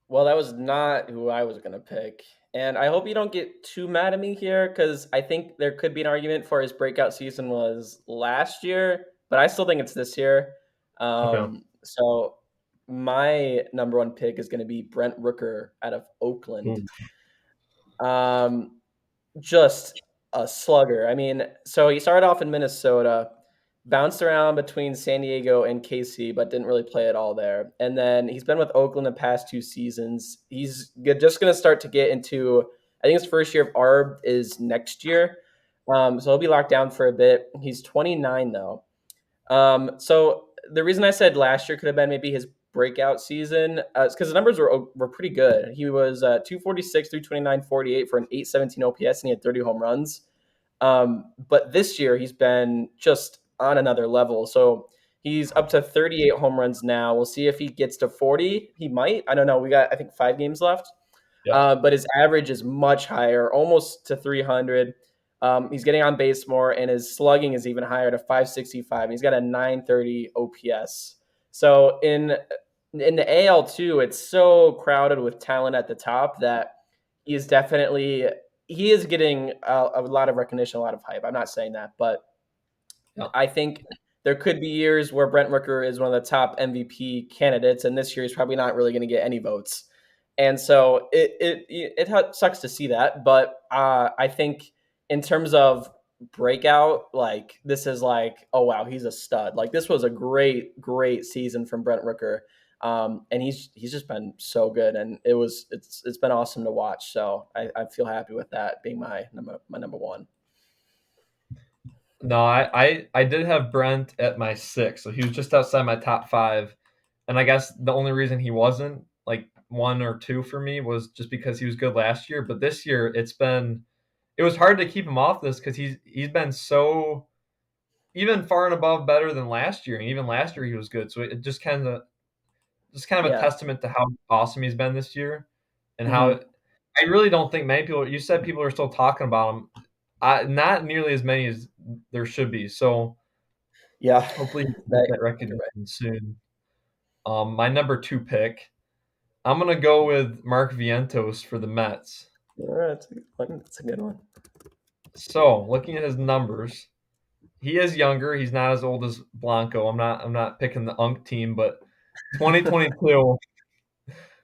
Well, that was not who I was gonna pick. And I hope you don't get too mad at me here, because I think there could be an argument for his breakout season was last year, but I still think it's this year. Okay. So my number one pick is gonna be Brent Rooker out of Oakland. Ooh, Um, just a slugger. I mean, so he started off in Minnesota, bounced around between San Diego and KC, but didn't really play at all there. And then he's been with Oakland the past 2 seasons. He's just going to start to get into, I think his first year of ARB is next year. So he'll be locked down for a bit. He's 29 though. So the reason I said last year could have been maybe his breakout season is because the numbers were pretty good. He was 246, 329, 48 for an 817 OPS, and he had 30 home runs. But this year he's been just on another level. So he's up to 38 home runs now. We'll see if he gets to 40. He might. I don't know. We got, I think, 5 games left. yeah, But his average is much higher, almost to 300. He's getting on base more, and his slugging is even higher to 565. He's got a 930 OPS. So in the AL too, it's so crowded with talent at the top that he is getting a lot of recognition, a lot of hype. I'm not saying that, but yeah, I think there could be years where Brent Rooker is one of the top MVP candidates, and this year he's probably not really going to get any votes. And so it sucks to see that, but I think in terms of breakout, like this is like, oh wow, he's a stud. Like this was a great season from Brent Rooker. And he's just been so good, and it's been awesome to watch. So I feel happy with that being my number one. No, I did have Brent at my 6, so he was just outside my top 5, and I guess the only reason he wasn't, like, 1 or 2 for me was just because he was good last year, but this year, it was hard to keep him off this because he's been so even far and above better than last year, and even last year he was good, so it just kind of a Yeah. testament to how awesome he's been this year and how Hmm. I really don't think many people you said people are still talking about him. Not nearly as many as there should be. So Yeah. hopefully he can get That that you're right. recognition soon. My number 2 pick, I'm gonna go with Mark Vientos for the Mets. All right, that's a good one. That's a good one. So looking at his numbers, he is younger. He's not as old as Blanco. I'm not picking the Unk team, but 2022,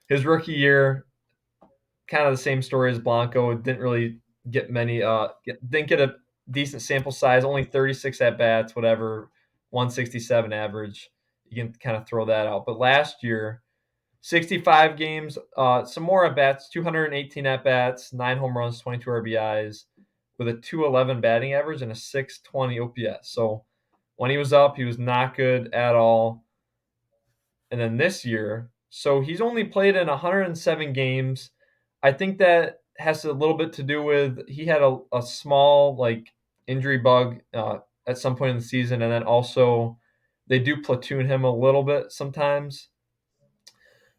his rookie year, kind of the same story as Blanco. Didn't really get many. Didn't get a decent sample size. Only 36 at bats. Whatever, 167 average. You can kind of throw that out. But last year, 65 games, some more at bats. 218 at bats, 9 home runs, 22 RBIs, with a 211 batting average and a 620 OPS. So when he was up, he was not good at all. And then this year, so he's only played in 107 games. I think that has a little bit to do with he had a small like injury bug at some point in the season, and then also they do platoon him a little bit sometimes.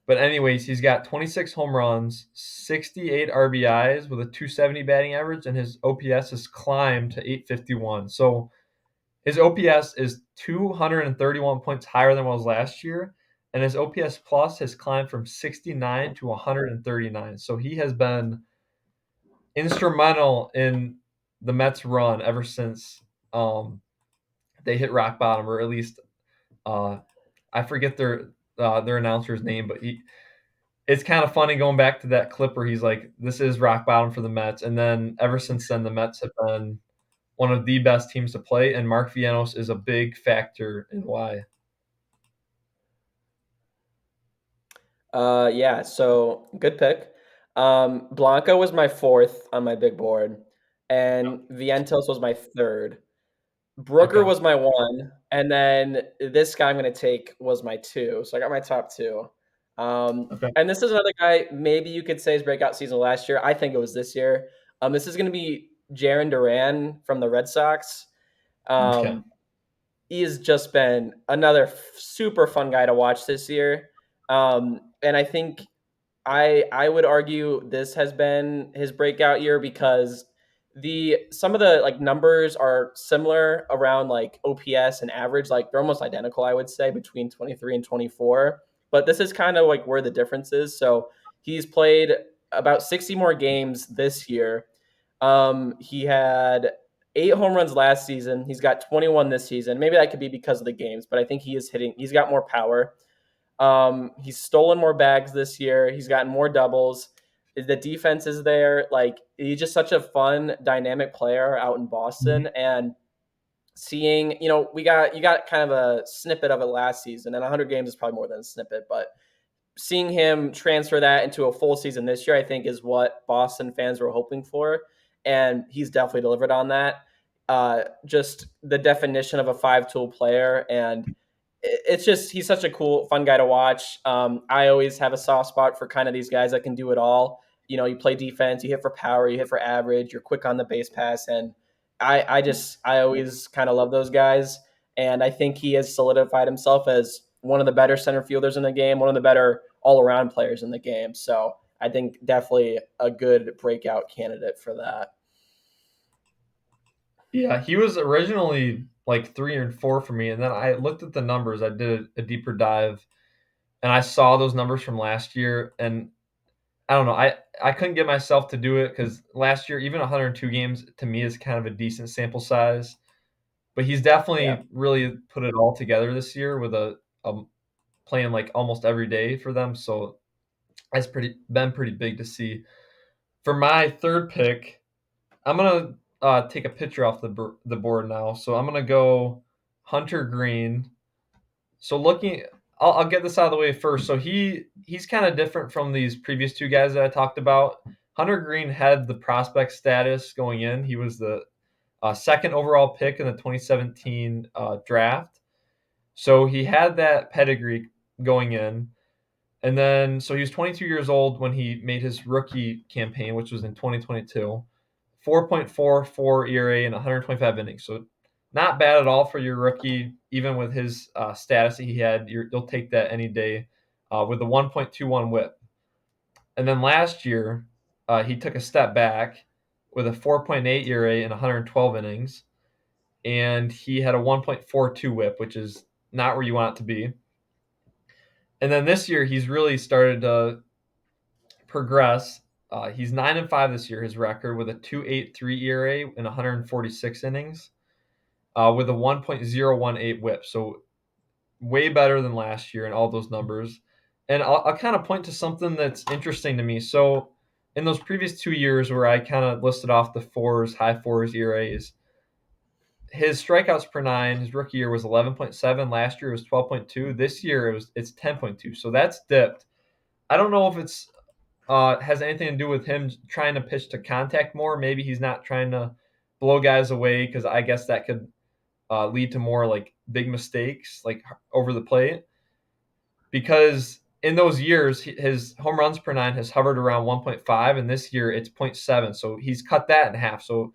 But anyways, he's got 26 home runs, 68 RBIs with a 270 batting average, and his OPS has climbed to 851. So his OPS is 231 points higher than what it was last year, and his OPS plus has climbed from 69 to 139. So he has been instrumental in the Mets' run ever since um, they hit rock bottom, or at least uh, I forget their announcer's name, but it's kind of funny going back to that clip where he's like, "This is rock bottom for the Mets," and then ever since then, the Mets have been one of the best teams to play, and Mark Vientos is a big factor in why. Yeah, so good pick. Blanco was my fourth on my big board, and Vientos was my third. Brooker Okay. was my one, and then this guy I'm gonna take was my two. So I got my top two. Okay. And this is another guy. Maybe you could say his breakout season last year. I think it was this year. This is gonna be Jaron Duran from the Red Sox. Okay. Um, he has just been another super fun guy to watch this year. And I think I would argue this has been his breakout year because the some of the like numbers are similar around like OPS and average, like they're almost identical, I would say, between 23 and 24. But this is kind of like where the difference is. So he's played about 60 more games this year. He had 8 home runs last season. He's got 21 this season. Maybe that could be because of the games, but I think he's got more power. He's stolen more bags this year. He's gotten more doubles. The defense is there. Like he's just such a fun, dynamic player out in Mhm. Boston. And seeing, you got kind of a snippet of it last season, and 100 games is probably more than a snippet, but seeing him transfer that into a full season this year, I think, is what Boston fans were hoping for, and he's definitely delivered on that. Just the definition of a five-tool player, and it's just he's such a cool, fun guy to watch. I always have a soft spot for kind of these guys that can do it all. You play defense, you hit for power, you hit for average, you're quick on the base pass, and I always kind of love those guys, and I think he has solidified himself as one of the better center fielders in the game, one of the better all around players in the game. So I think definitely a good breakout candidate for that. Yeah, he was originally like 3 or 4 for me, and then I looked at the numbers. I did a deeper dive, and I saw those numbers from last year, and I don't know. I couldn't get myself to do it because last year, even 102 games to me is kind of a decent sample size. But he's Yeah. definitely really put it all together this year with a playing like almost every day for them. So that's pretty big to see. For my third pick, I'm gonna take a picture off the board now. So I'm gonna go Hunter Green. So looking, I'll get this out of the way first. So he's kind of different from these previous two guys that I talked about. Hunter Green had the prospect status going in. He was the second overall pick in the 2017 draft. So he had that pedigree going in. And then, so he was 22 years old when he made his rookie campaign, which was in 2022. 4.44 ERA and 125 innings. So not bad at all for your rookie, even with his status that he had. You'll take that any day with a 1.21 whip. And then last year, he took a step back with a 4.8 ERA and 112 innings. And he had a 1.42 whip, which is not where you want it to be. And then this year, he's really started to progress. He's 9-5 this year, his record, with a 2.83 ERA and 146 innings, with a 1.018 whip. So way better than last year in all those numbers. And I'll kind of point to something that's interesting to me. So in those previous 2 years where I kind of listed off the high fours ERAs, his strikeouts per nine, his rookie year was 11.7. Last year it was 12.2. This year it's 10.2. So that's dipped. I don't know if it's has anything to do with him trying to pitch to contact more. Maybe he's not trying to blow guys away, because I guess that could lead to more like big mistakes, like over the plate. Because in those years, his home runs per nine has hovered around 1.5, and this year it's 0.7. So he's cut that in half. So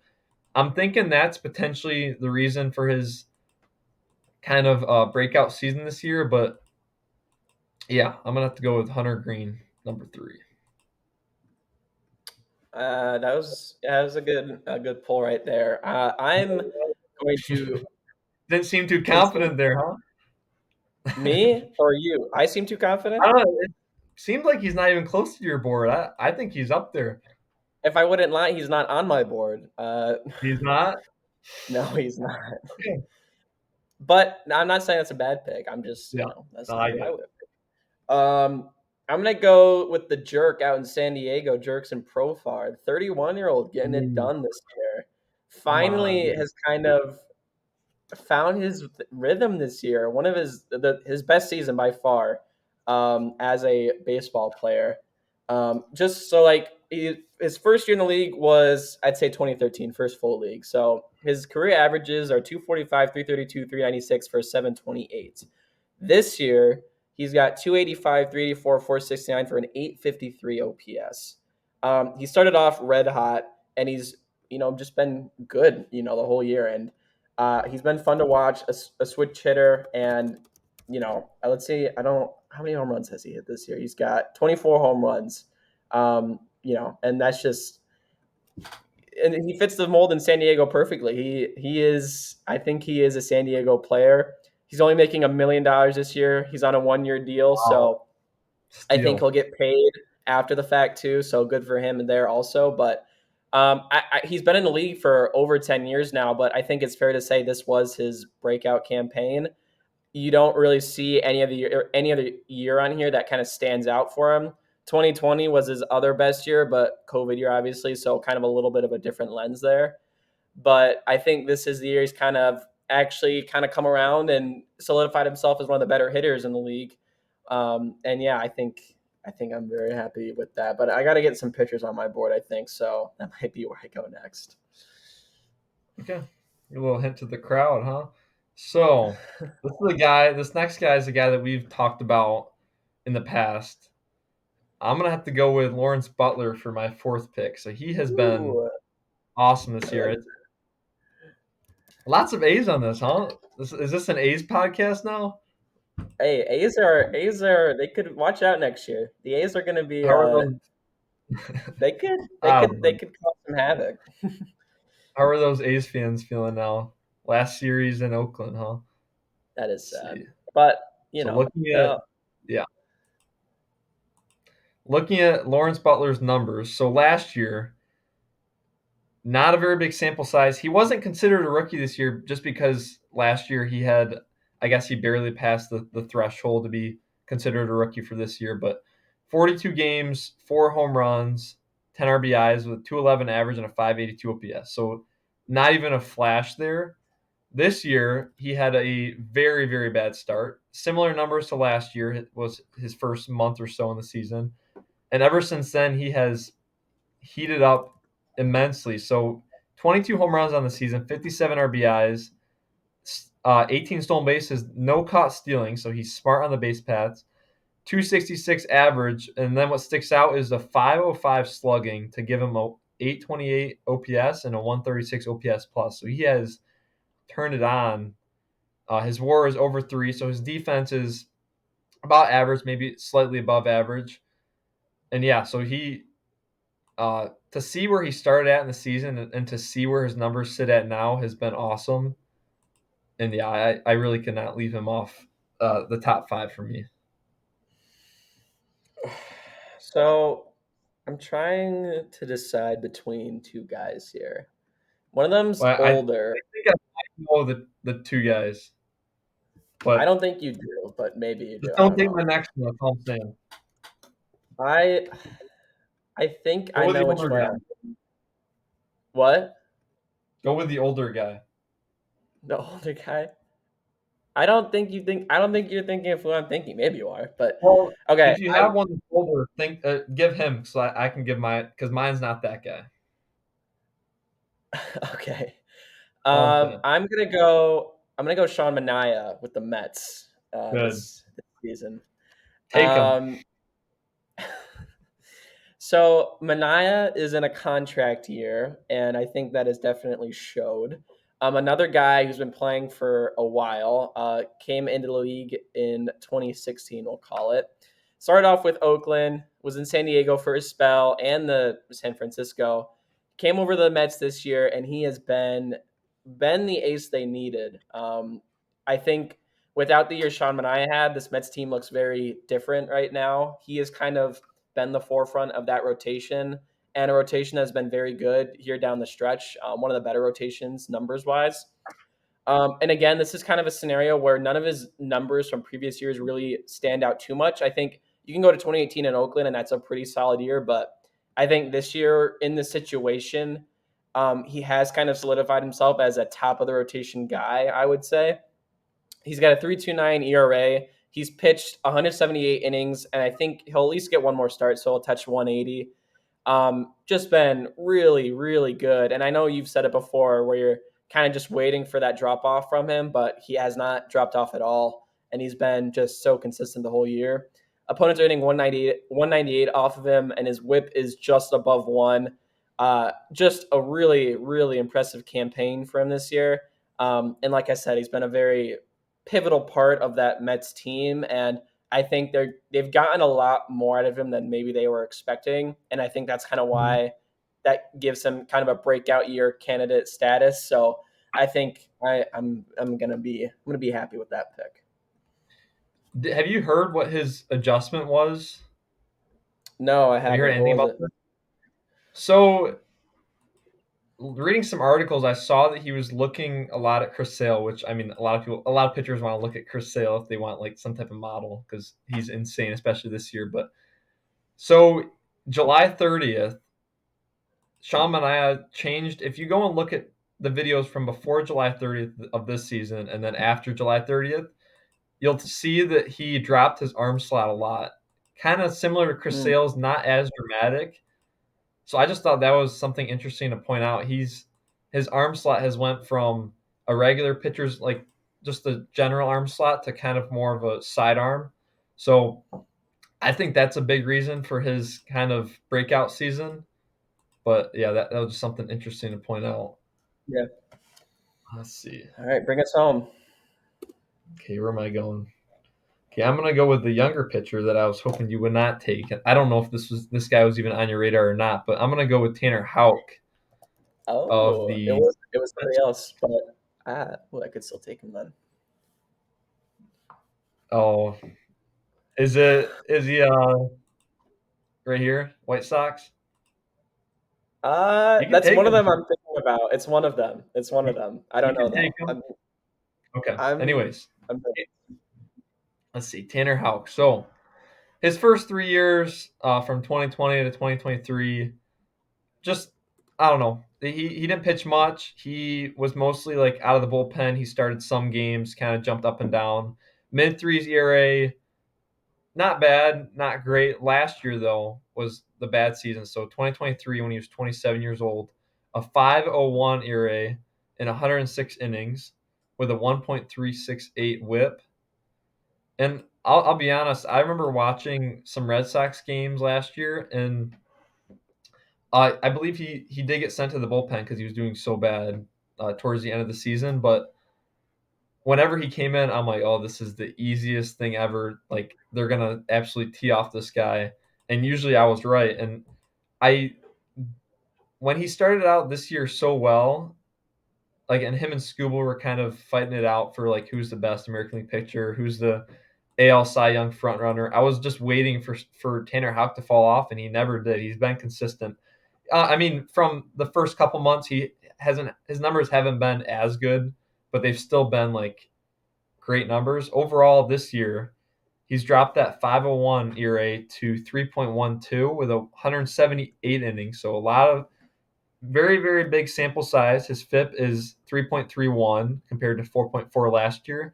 I'm thinking that's potentially the reason for his kind of breakout season this year. But yeah, I'm gonna have to go with Hunter Green, number 3. That was a good pull right there. I'm going to Didn't seem too continue. confident there, huh? Me or you? I seem too I confident. don't know. It seems like he's not even close to your board. I think he's up there. If I wouldn't lie, he's not on my board. He's not? No, he's not. Okay. But I'm not saying that's a bad pick. I'm just, Yeah. that's No, not I who get I it. would have. I'm gonna go with the jerk out in San Diego, Jerks and Profar. 31-year-old getting it Ooh, done this year. come on. Finally has kind of found his rhythm this year. One of his best season by far, as a baseball player. Just so like his first year in the league was, I'd say, 2013, first full league. So his career averages are 245, 332, 396 for 728. This year he's got 285, 384, 469 for an 853 OPS. He started off red hot, and he's just been good the whole year, and he's been fun to watch, a switch hitter, and let's see, I don't how many home runs has he hit this year? He's got 24 home runs, and that's just, and he fits the mold in San Diego perfectly. I think he is a San Diego player. He's only making $1 million this year. He's on a 1-year deal, Wow. so I think Steal. he'll get paid after the fact too. So good for him there also. But he's been in the league for over 10 years now. But I think it's fair to say this was his breakout campaign. You don't really see any other year on here that kind of stands out for him. 2020 was his other best year, but COVID year obviously, so kind of a little bit of a different lens there. But I think this is the year he's kind of actually kind of come around and solidified himself as one of the better hitters in the league. And yeah, I think I'm very happy with that. But I got to get some pitchers on my board, I think, so that might be where I go next. Okay. A little hint to the crowd, huh? So this next guy is a guy that we've talked about in the past. I'm gonna have to go with Lawrence Butler for my 4th pick. So he has been Ooh, awesome this I year. like It's lots of A's on this, huh? Is this an A's podcast now? Hey, A's are they could watch out next year. The A's are going to be How are those? they could they I could don't they know. could cause some havoc. How are those A's fans feeling now? Last series in Oakland, huh? That is Let's see. sad, but So looking at uh, yeah, looking at Lawrence Butler's numbers. So last year, not a very big sample size. He wasn't considered a rookie this year just because last year I guess he barely passed the threshold to be considered a rookie for this year. But 42 games, 4 home runs, 10 RBIs with 211 average and a 582 OPS. So not even a flash there. This year, he had a very, very bad start. Similar numbers to last year. It was his first month or so in the season. And ever since then, he has heated up immensely. So 22 home runs on the season, 57 RBIs, 18 stolen bases, no caught stealing. So he's smart on the base paths. 266 average, and then what sticks out is a 505 slugging to give him a 828 OPS and a 136 OPS plus. So he has turned it on. His WAR is over 3, so his defense is about average, maybe slightly above average. And yeah, so he to see where he started at in the season and to see where his numbers sit at now has been awesome. And yeah, I really cannot leave him off the top 5 for me. So I'm trying to decide between two guys here. One of them's Well, I older. think I know the two guys, I but don't think you do, but maybe you do. just I don't don't take know. my next one. That's all I'm saying. I I think Go I with know the which older one guy. I'm. What? Go with the older guy. The older guy? I don't think you think. I don't think you're thinking of who I'm thinking. Maybe you are, but Well, okay. if you have one that's older, think give him so I can give mine because mine's not that guy. Okay. All I'm saying. I'm gonna go. I'm gonna go Sean Manaea with the Mets Good. this season. Take him. Um, So Mania is in a contract year, and I think that has definitely showed. Another guy who's been playing for a while came into the league in 2016, we'll call it. Started off with Oakland, was in San Diego for a spell, and the San Francisco. Came over to the Mets this year, and he has been the ace they needed. I think without the year Sean Mania had, this Mets team looks very different right now. He is kind of been the forefront of that rotation, and a rotation that's been very good here down the stretch. One of the better rotations numbers wise. And again, this is kind of a scenario where none of his numbers from previous years really stand out too much. I think you can go to 2018 in Oakland, and that's a pretty solid year. But I think this year in this situation, he has kind of solidified himself as a top of the rotation guy, I would say. He's got a 3.29 ERA. He's pitched 178 innings, and I think he'll at least get one more start, so he'll touch 180. Just been really, really good. And I know you've said it before where you're kind of just waiting for that drop off from him, but he has not dropped off at all. And he's been just so consistent the whole year. Opponents are hitting 198 off of him, and his whip is just above one. Just a really, really impressive campaign for him this year. And like I said, he's been a very pivotal part of that Mets team. And I think they've gotten a lot more out of him than maybe they were expecting, and I think that's kind of why that gives him kind of a breakout year candidate status. So I think I'm gonna be happy with that pick. Have you heard what his adjustment was? No, I Have you heard haven't. What anything was about it? this? So, reading some articles, I saw that he was looking a lot at Chris Sale, which I mean, a lot of pitchers want to look at Chris Sale if they want like some type of model because he's insane, especially this year. But so July 30th, Sean Mania changed. If you go and look at the videos from before July 30th of this season and then after July 30th, you'll see that he dropped his arm slot a lot. Kind of similar to Chris Mm, Sale's, not as dramatic. So I just thought that was something interesting to point out. His arm slot has went from a regular pitcher's like just the general arm slot to kind of more of a sidearm. So I think that's a big reason for his kind of breakout season. But yeah, that was just something interesting to point out. yeah. Let's see. All right, bring us home. Okay, where am I going? Okay, I'm gonna go with the younger pitcher that I was hoping you would not take. I don't know if this guy was even on your radar or not, but I'm gonna go with Tanner Houck of Oh, it the. was it was somebody else, but well, I could still take him then. Oh, is he right here? White Sox? You can That's take one of him. them I'm thinking about. It's one of them. It's one You, of them. I you don't know can take though. him. Okay. I'm, Anyways, I'm let's see. Tanner Houck. So his first 3 years from 2020 to 2023, just I don't know. he didn't pitch much. He was mostly like out of the bullpen. He started some games, kind of jumped up and down. Mid threes ERA, not bad, not great. Last year though was the bad season. So 2023 when he was 27 years old, a 5.01 ERA in 106 innings with a 1.368 WHIP. And I'll be honest, I remember watching some Red Sox games last year, and I believe he did get sent to the bullpen because he was doing so bad towards the end of the season. But whenever he came in, I'm like, oh, this is the easiest thing ever. Like they're gonna absolutely tee off this guy. And usually I was right. And I when he started out this year so well, like and him and Scooble were kind of fighting it out for like who's the best American League pitcher, who's the AL Cy Young front runner. I was just waiting for Tanner Houck to fall off, and he never did. He's been consistent. I mean, from the first couple months, he hasn't his numbers haven't been as good, but they've still been like great numbers. Overall, this year, he's dropped that 5.01 ERA to 3.12 with 178 innings. So a lot of very, very big sample size. His FIP is 3.31 compared to 4.4 last year.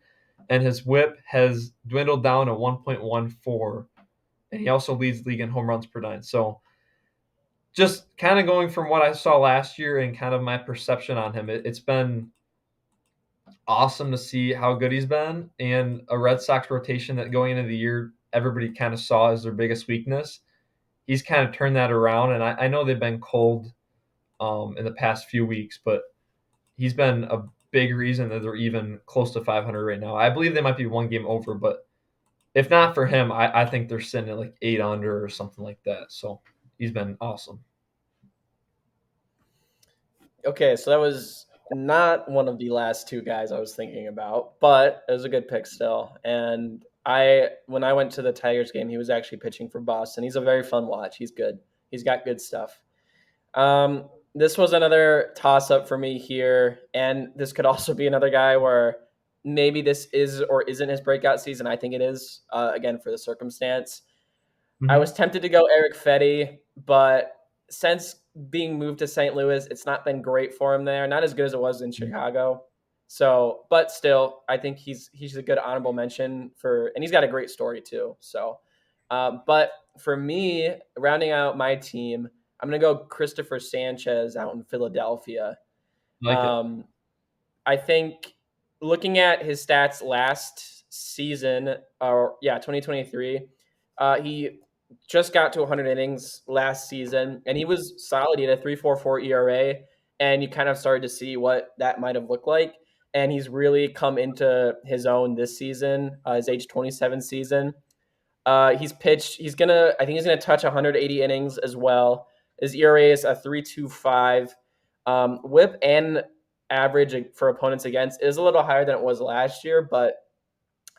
And his whip has dwindled down to 1.14. And he also leads the league in home runs per nine. So just kind of going from what I saw last year and kind of my perception on him, it's been awesome to see how good he's been. And a Red Sox rotation that going into the year, everybody kind of saw as their biggest weakness. He's kind of turned that around. And I know they've been cold in the past few weeks, but he's been a big reason that they're even close to 500 right now. I believe they might be one game over, but if not for him, I think they're sitting at like 8 under or something like that. So he's been awesome. Okay, so that was not one of the last two guys I was thinking about, but it was a good pick still. And when I went to the Tigers game, he was actually pitching for Boston. He's a very fun watch. He's good. He's got good stuff. This was another toss up for me here, and this could also be another guy where maybe this is or isn't his breakout season. I think it is. Again, for the circumstance. I Mm-hmm. was tempted to go Eric Fetty, but since being moved to St. Louis, it's not been great for him there. Not as good as it was in Chicago. So, but still, I think he's a good honorable mention for, and he's got a great story too. So, but for me, rounding out my team, I'm gonna go Christopher Sanchez out in Philadelphia. I like it. Um, I think looking at his stats last season, or yeah, 2023, he just got to 100 innings last season, and he was solid. He had a 3.44 ERA, and you kind of started to see what that might have looked like. And he's really come into his own this season, his age 27 season. He's pitched. I think he's gonna touch 180 innings as well. His ERA is a 3.25. WHIP and average for opponents against is a little higher than it was last year, but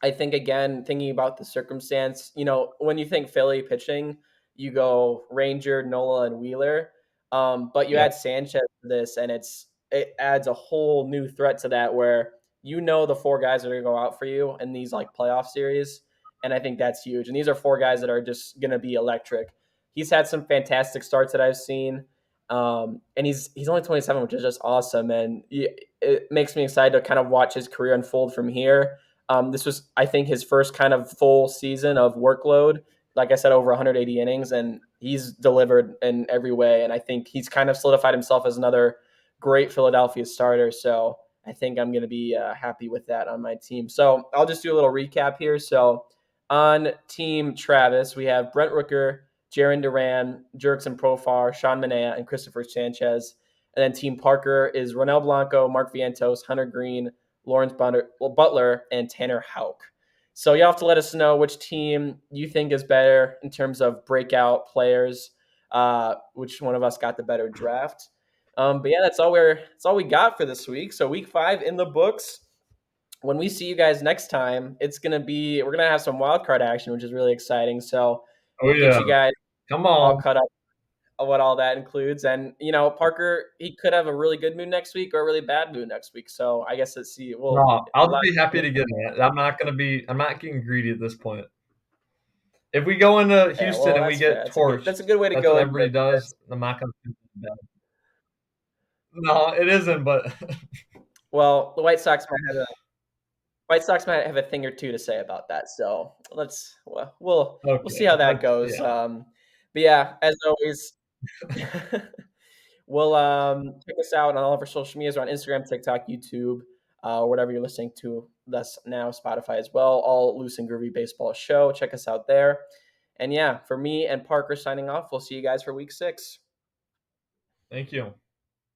I think again, thinking about the circumstance, when you think Philly pitching, you go Ranger, Nola, and Wheeler. But you Yeah. add Sanchez to this, and it adds a whole new threat to that where the four guys that are gonna go out for you in these like playoff series. And I think that's huge. And these are four guys that are just gonna be electric. He's had some fantastic starts that I've seen. And he's only 27, which is just awesome. And it makes me excited to kind of watch his career unfold from here. This was, I think, his first kind of full season of workload. Like I said, over 180 innings, and he's delivered in every way. And I think he's kind of solidified himself as another great Philadelphia starter. So I think I'm going to be happy with that on my team. So I'll just do a little recap here. So on Team Travis, we have Brent Rooker, Jaron Duran, Jerkson Profar, Sean Manaea, and Christopher Sanchez. And then Team Parker is Ronel Blanco, Mark Vientos, Hunter Green, Lawrence Butler, and Tanner Houck. So you have to let us know which team you think is better in terms of breakout players. Which one of us got the better draft? But yeah, that's all we got for this week. So week 5 in the books. When we see you guys next time, we're gonna have some wild card action, which is really exciting. So Oh we'll get yeah. you guys Come all on. cut up what all that includes. And Parker, he could have a really good mood next week or a really bad mood next week. So I guess let's see. Well, No, a I'll just lot. be happy to get it. I'm not getting greedy at this point. If we go into Yeah, Houston well, and we that's fair. get That's a good torched, way to that's what go into everybody does. this. I'm not gonna feel bad. No, it isn't, but Well, the White Sox might have a thing or two to say about that. So we'll see okay. how that Let's goes. yeah. But yeah, as always, we'll check us out on all of our social medias. We're on Instagram, TikTok, YouTube, whatever you're listening to us now, Spotify as well. All Loose and Groovy Baseball Show. Check us out there. And yeah, for me and Parker signing off. We'll see you guys for week 6. Thank you.